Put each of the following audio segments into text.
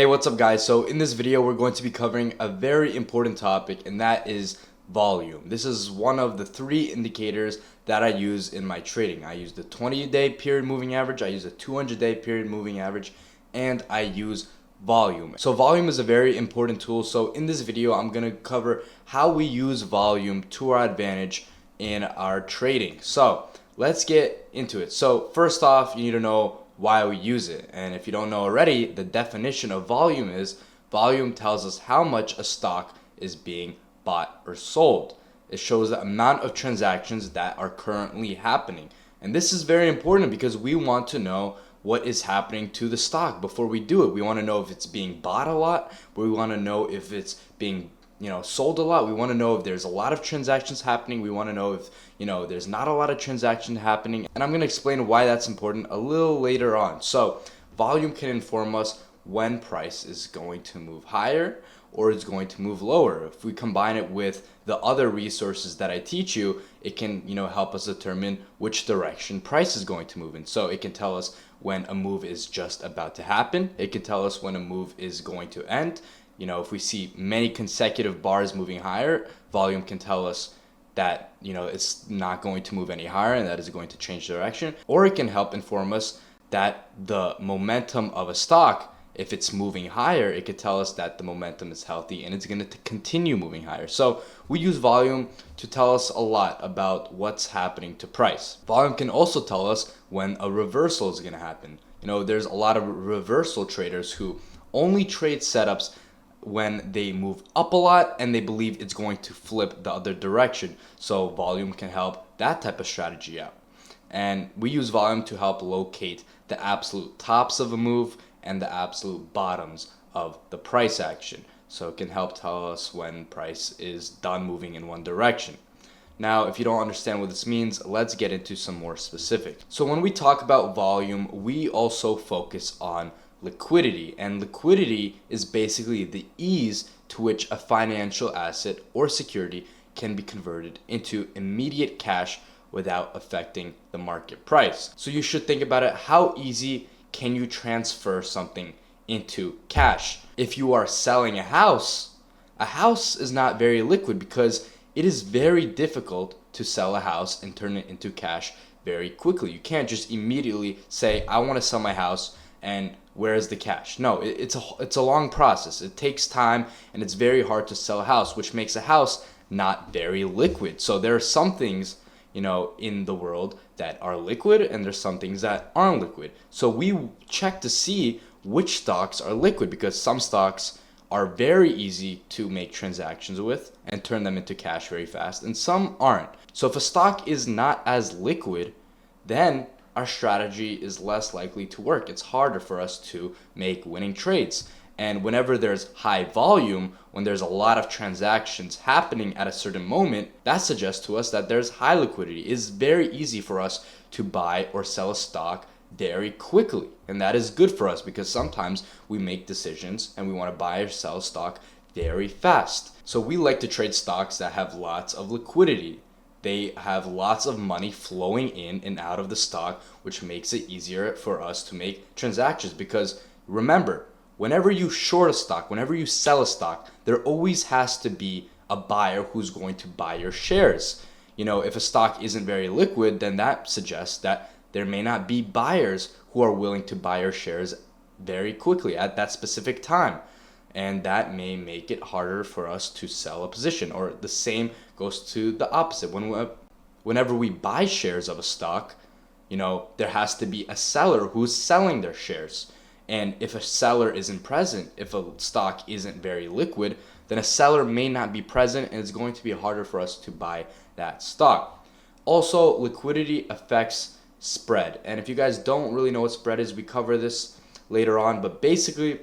Hey, what's up guys? So in this video we're going to be covering a very important topic, and that is volume. This is one of the three indicators that I use in my trading. I use the 20-day period moving average, I use the 200-day period moving average, and I use volume. So volume is a very important tool. So in this video I'm going to cover how we use volume to our advantage in our trading. So let's get into it. So first off, you need to know why we use it. And if you don't know already, the definition of volume tells us how much a stock is being bought or sold. It shows the amount of transactions that are currently happening. And this is very important because we want to know what is happening to the stock before we do it. We want to know if it's being bought a lot. We want to know if it's being sold a lot. We want to know if there's a lot of transactions happening. We want to know if, there's not a lot of transactions happening. And I'm going to explain why that's important a little later on. So volume can inform us when price is going to move higher or it's going to move lower. If we combine it with the other resources that I teach you, it can, help us determine which direction price is going to move in. So it can tell us when a move is just about to happen. It can tell us when a move is going to end. If we see many consecutive bars moving higher, volume can tell us that, it's not going to move any higher and that is going to change direction. Or it can help inform us that the momentum of a stock, if it's moving higher, it could tell us that the momentum is healthy and it's going to continue moving higher. So we use volume to tell us a lot about what's happening to price. Volume can also tell us when a reversal is going to happen. There's a lot of reversal traders who only trade setups when they move up a lot and they believe it's going to flip the other direction. So volume can help that type of strategy out. And we use volume to help locate the absolute tops of a move and the absolute bottoms of the price action. So it can help tell us when price is done moving in one direction. Now, if you don't understand what this means, let's get into some more specific. So when we talk about volume, we also focus on liquidity, and liquidity is basically the ease to which a financial asset or security can be converted into immediate cash without affecting the market price. So you should think about it, how easy can you transfer something into cash? If you are selling a house is not very liquid because it is very difficult to sell a house and turn it into cash very quickly. You can't just immediately say, I want to sell my house and where's the cash? No, it's a long process. It takes time and it's very hard to sell a house, which makes a house not very liquid. So there are some things, in the world that are liquid and there's some things that aren't liquid. So we check to see which stocks are liquid because some stocks are very easy to make transactions with and turn them into cash very fast, and some aren't. So if a stock is not as liquid, then our strategy is less likely to work. It's harder for us to make winning trades. And whenever there's high volume, when there's a lot of transactions happening at a certain moment, that suggests to us that there's high liquidity. It's very easy for us to buy or sell a stock very quickly. And that is good for us because sometimes we make decisions and we want to buy or sell a stock very fast. So we like to trade stocks that have lots of liquidity. They have lots of money flowing in and out of the stock, which makes it easier for us to make transactions. Because remember, whenever you short a stock, whenever you sell a stock, there always has to be a buyer who's going to buy your shares. If a stock isn't very liquid, then that suggests that there may not be buyers who are willing to buy your shares very quickly at that specific time. And that may make it harder for us to sell a position. Or the same goes to the opposite. Whenever we buy shares of a stock, there has to be a seller who's selling their shares. And if a seller isn't present, if a stock isn't very liquid, then a seller may not be present and it's going to be harder for us to buy that stock. Also, liquidity affects spread. And if you guys don't really know what spread is, we cover this later on. But basically,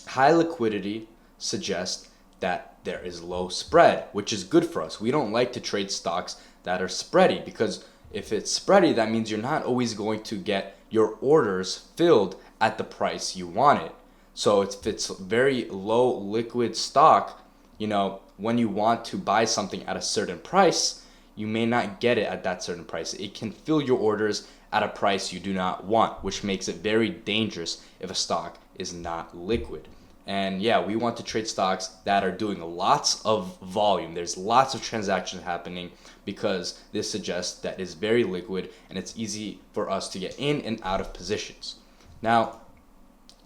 high liquidity suggests that there is low spread, which is good for us. We don't like to trade stocks that are spready because if it's spready, that means you're not always going to get your orders filled at the price you want it. So if it's very low liquid stock, when you want to buy something at a certain price, you may not get it at that certain price. It can fill your orders at a price you do not want, which makes it very dangerous if a stock is not liquid. And yeah, we want to trade stocks that are doing lots of volume. There's lots of transactions happening because this suggests that it's very liquid and it's easy for us to get in and out of positions. Now,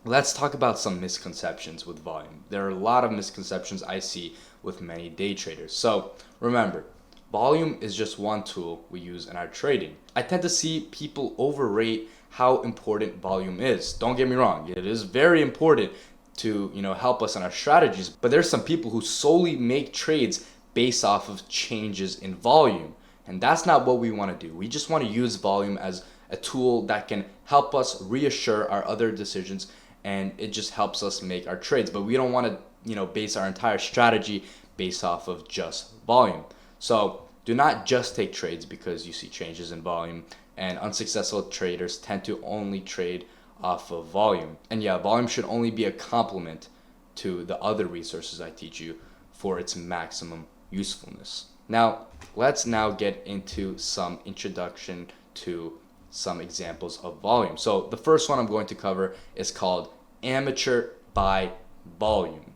let's talk about some misconceptions with volume. There are a lot of misconceptions I see with many day traders. So remember, volume is just one tool we use in our trading. I tend to see people overrate how important volume is. Don't get me wrong, it is very important to help us in our strategies, but there's some people who solely make trades based off of changes in volume, and that's not what we want to do. We just want to use volume as a tool that can help us reassure our other decisions, and it just helps us make our trades, but we don't want to base our entire strategy based off of just volume. So do not just take trades because you see changes in volume, and unsuccessful traders tend to only trade off of volume. And yeah, volume should only be a complement to the other resources I teach you for its maximum usefulness. Now, let's now get into some introduction to some examples of volume. So the first one I'm going to cover is called amateur buy volume.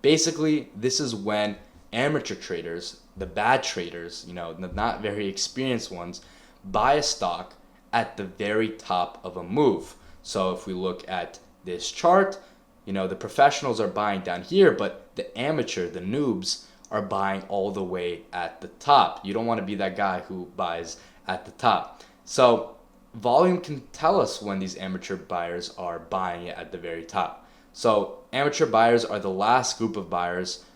Basically, this is when amateur traders, the bad traders, the not very experienced ones, buy a stock at the very top of a move. So if we look at this chart, the professionals are buying down here, but the amateur, the noobs, are buying all the way at the top. You don't want to be that guy who buys at the top. So volume can tell us when these amateur buyers are buying it at the very top. So amateur buyers are the last group of buyers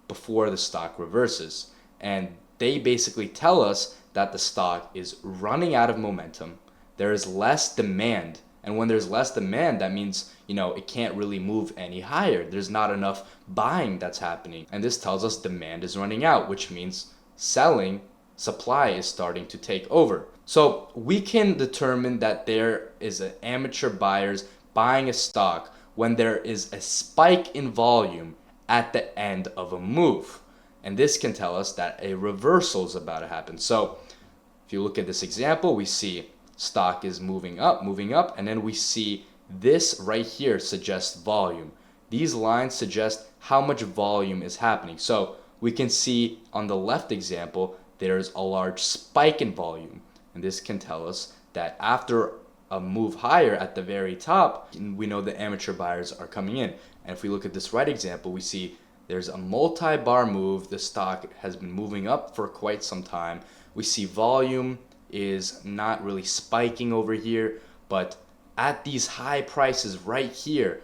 before the stock reverses. And they basically tell us that the stock is running out of momentum. There is less demand. And when there's less demand, that means, it can't really move any higher. There's not enough buying that's happening. And this tells us demand is running out, which means supply is starting to take over. So we can determine that there is an amateur buyers buying a stock when there is a spike in volume at the end of a move. And this can tell us that a reversal is about to happen. So if you look at this example, we see stock is moving up, and then we see this right here suggests volume. These lines suggest how much volume is happening. So we can see on the left example, there's a large spike in volume. And this can tell us that after a move higher at the very top, we know the amateur buyers are coming in. And if we look at this right example, we see there's a multi-bar move. The stock has been moving up for quite some time. We see volume is not really spiking over here, but at these high prices right here,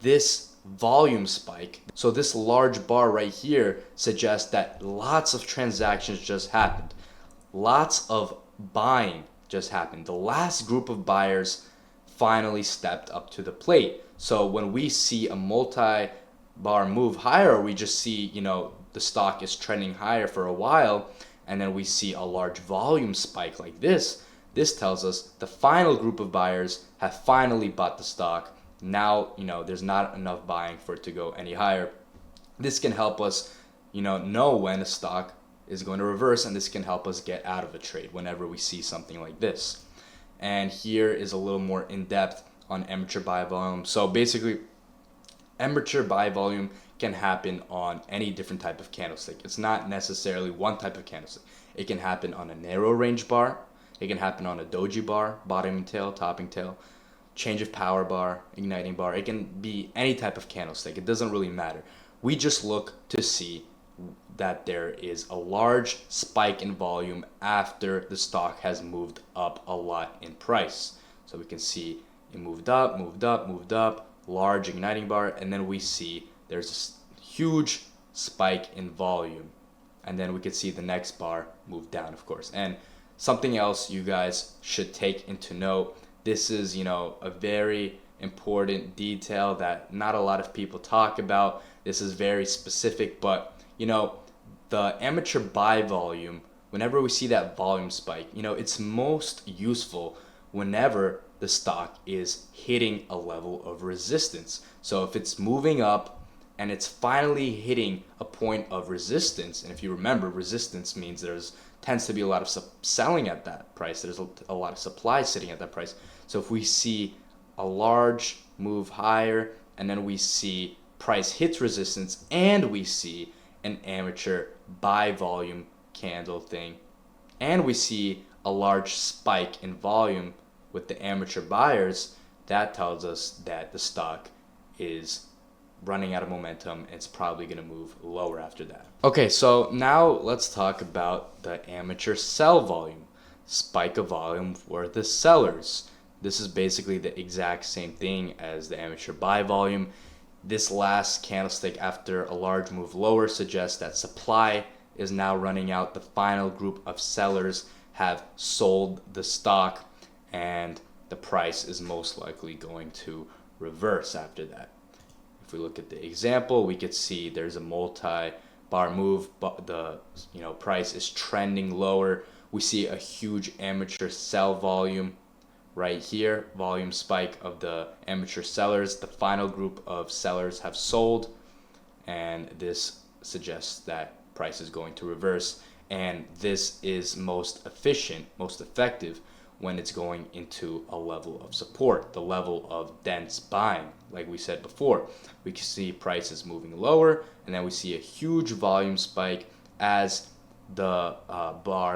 this volume spike, so this large bar right here suggests that lots of transactions just happened. Lots of buying just happened. The last group of buyers finally stepped up to the plate. So when we see a multi-bar move higher, or we just see, the stock is trending higher for a while, and then we see a large volume spike like this tells us the final group of buyers have finally bought the stock. Now, there's not enough buying for it to go any higher. This can help us, know when a stock is going to reverse, and this can help us get out of a trade whenever we see something like this. And here is a little more in depth on amateur buy volume. So basically, amateur buy volume can happen on any different type of candlestick. It's not necessarily one type of candlestick. It can happen on a narrow range bar. It can happen on a doji bar, bottoming tail, topping tail, change of power bar, igniting bar. It can be any type of candlestick. It doesn't really matter. We just look to see that there is a large spike in volume after the stock has moved up a lot in price. So we can see it moved up, large igniting bar, and then we see there's a huge spike in volume. And then we could see the next bar move down, of course. And something else you guys should take into note, this is, a very important detail that not a lot of people talk about. This is very specific, but, the amateur buy volume, whenever we see that volume spike, it's most useful whenever the stock is hitting a level of resistance. So if it's moving up and it's finally hitting a point of resistance. And if you remember, resistance means tends to be a lot of selling at that price. There's a lot of supply sitting at that price. So if we see a large move higher, and then we see price hits resistance, and we see an amateur buy volume candle thing, and we see a large spike in volume with the amateur buyers, that tells us that the stock is running out of momentum and it's probably going to move lower after that. Okay, so now let's talk about the amateur sell volume. Spike of volume for the sellers. This is basically the exact same thing as the amateur buy volume. This last candlestick after a large move lower suggests that supply is now running out. The final group of sellers have sold the stock, and the price is most likely going to reverse after that. If we look at the example, we could see there's a multi-bar move, but the price is trending lower. We see a huge amateur sell volume right here, volume spike of the amateur sellers. The final group of sellers have sold, and this suggests that price is going to reverse, and this is most efficient, most effective when it's going into a level of support, the level of dense buying. Like we said before, we can see prices moving lower, and then we see a huge volume spike as the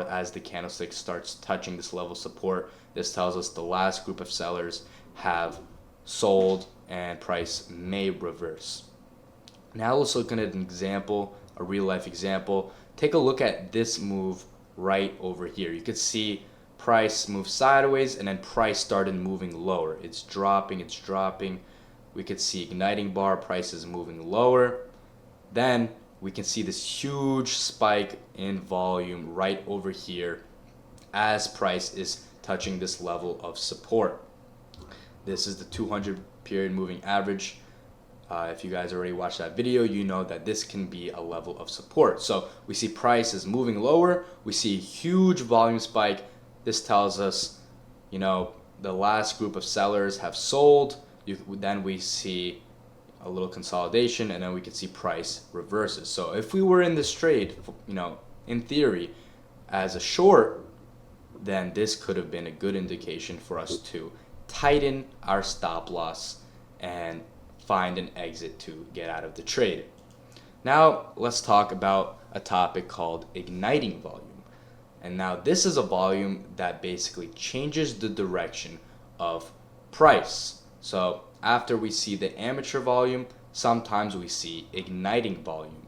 as the candlestick starts touching this level of support. This tells us the last group of sellers have sold and price may reverse. Now let's look at an example, a real life example. Take a look at this move right over here. You could see price move sideways, and then price started moving lower. It's dropping. We could see igniting bar, price is moving lower. Then we can see this huge spike in volume right over here as price is touching this level of support. This is the 200 period moving average. If you guys already watched that video, you know that this can be a level of support. So we see price is moving lower. We see a huge volume spike. This tells us, the last group of sellers have sold. Then we see a little consolidation, and then we can see price reverses. So if we were in this trade, in theory, as a short, then this could have been a good indication for us to tighten our stop loss and find an exit to get out of the trade. Now let's talk about a topic called igniting volume. And now this is a volume that basically changes the direction of price. So after we see the amateur volume, sometimes we see igniting volume.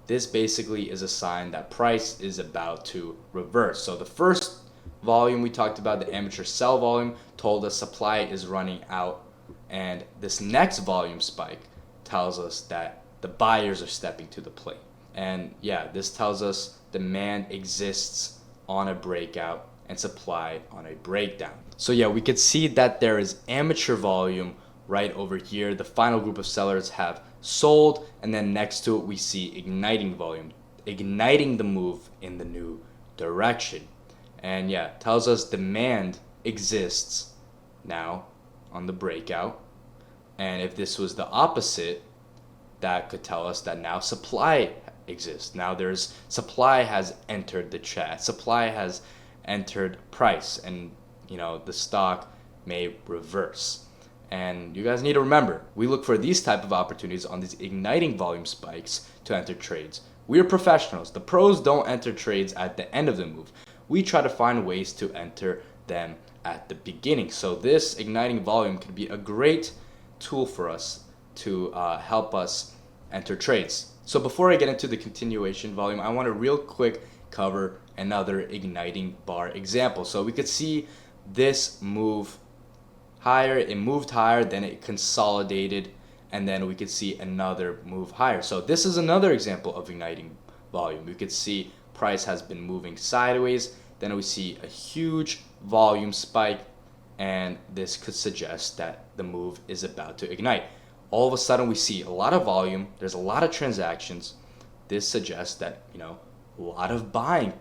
This basically is a sign that price is about to reverse. So the first volume we talked about, the amateur sell volume, told us supply is running out. And this next volume spike tells us that the buyers are stepping to the plate. And this tells us demand exists on a breakout and supply on a breakdown. So we could see that there is amateur volume right over here. The final group of sellers have sold, and then next to it we see igniting volume, igniting the move in the new direction. And tells us demand exists now on the breakout. And if this was the opposite, that could tell us that now supply exists. Now supply has entered the chat. Supply has entered price, and the stock may reverse. And you guys need to remember, we look for these type of opportunities on these igniting volume spikes to enter trades. We are professionals. The pros don't enter trades at the end of the move. We try to find ways to enter them at the beginning. So this igniting volume could be a great tool for us to help us enter trades. So before I get into the continuation volume, I want to real quick cover another igniting bar example. So we could see this move higher. It moved higher, then it consolidated, and then we could see another move higher. So this is another example of igniting volume. We could see price has been moving sideways, then we see a huge volume spike, and this could suggest that the move is about to ignite. All of a sudden we see a lot of volume, there's a lot of transactions. This suggests that a lot of buying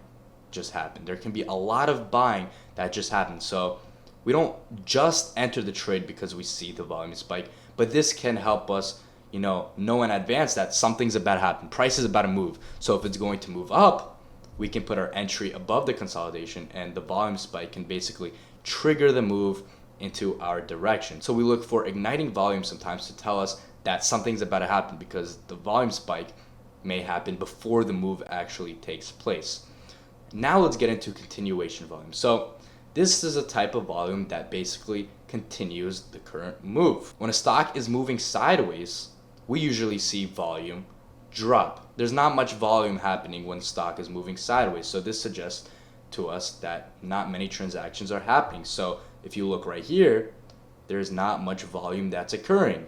just happened. There can be a lot of buying that just happened. So we don't just enter the trade because we see the volume spike, but this can help us know in advance that something's about to happen. Price is about to move. So if it's going to move up, we can put our entry above the consolidation, and the volume spike can basically trigger the move into our direction. So we look for igniting volume sometimes to tell us that something's about to happen, because the volume spike may happen before the move actually takes place. Now let's get into continuation volume. So this is a type of volume that basically continues the current move. When a stock is moving sideways, we usually see volume drop. There's not much volume happening when stock is moving sideways. So this suggests to us that not many transactions are happening. So if you look right here, there's not much volume that's occurring.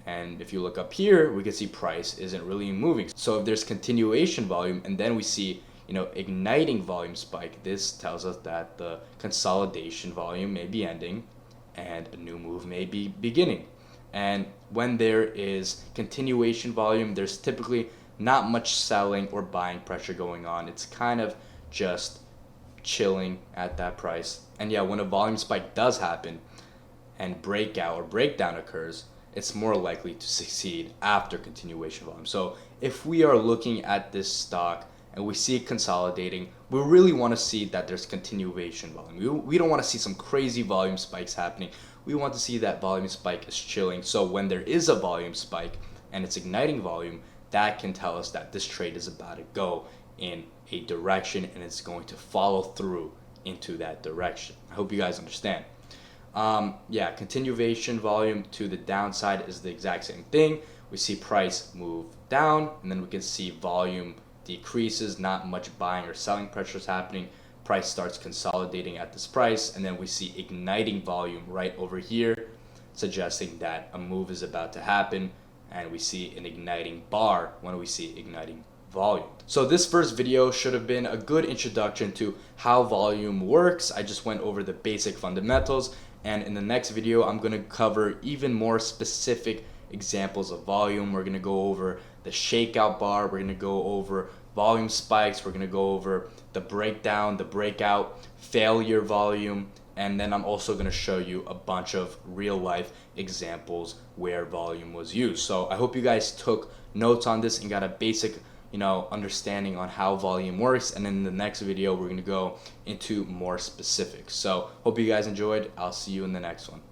And if you look up here, we can see price isn't really moving. So if there's continuation volume and then we see igniting volume spike, this tells us that the consolidation volume may be ending and a new move may be beginning. And when there is continuation volume, there's typically not much selling or buying pressure going on. It's kind of just chilling at that price. And yeah, when a volume spike does happen and breakout or breakdown occurs, it's more likely to succeed after continuation volume. So if we are looking at this stock and we see it consolidating, we really want to see that there's continuation volume. We don't want to see some crazy volume spikes happening. We want to see that volume spike is chilling. So when there is a volume spike and it's igniting volume, that can tell us that this trade is about to go in a direction and it's going to follow through into that direction. I hope you guys understand. Continuation volume to the downside is the exact same thing. We see price move down, and then we can see volume decreases, not much buying or selling pressures happening. Price starts consolidating at this price, and then we see igniting volume right over here, suggesting that a move is about to happen, and we see an igniting bar when we see igniting volume. So this first video should have been a good introduction to how volume works. I just went over the basic fundamentals, and in the next video I'm going to cover even more specific examples of volume. We're going to go over the shakeout bar, we're going to go over volume spikes, we're going to go over the breakdown, the breakout, failure volume, and then I'm also going to show you a bunch of real life examples where volume was used. So I hope you guys took notes on this and got a basic understanding on how volume works, and in the next video we're going to go into more specifics. So hope you guys enjoyed. I'll see you in the next one.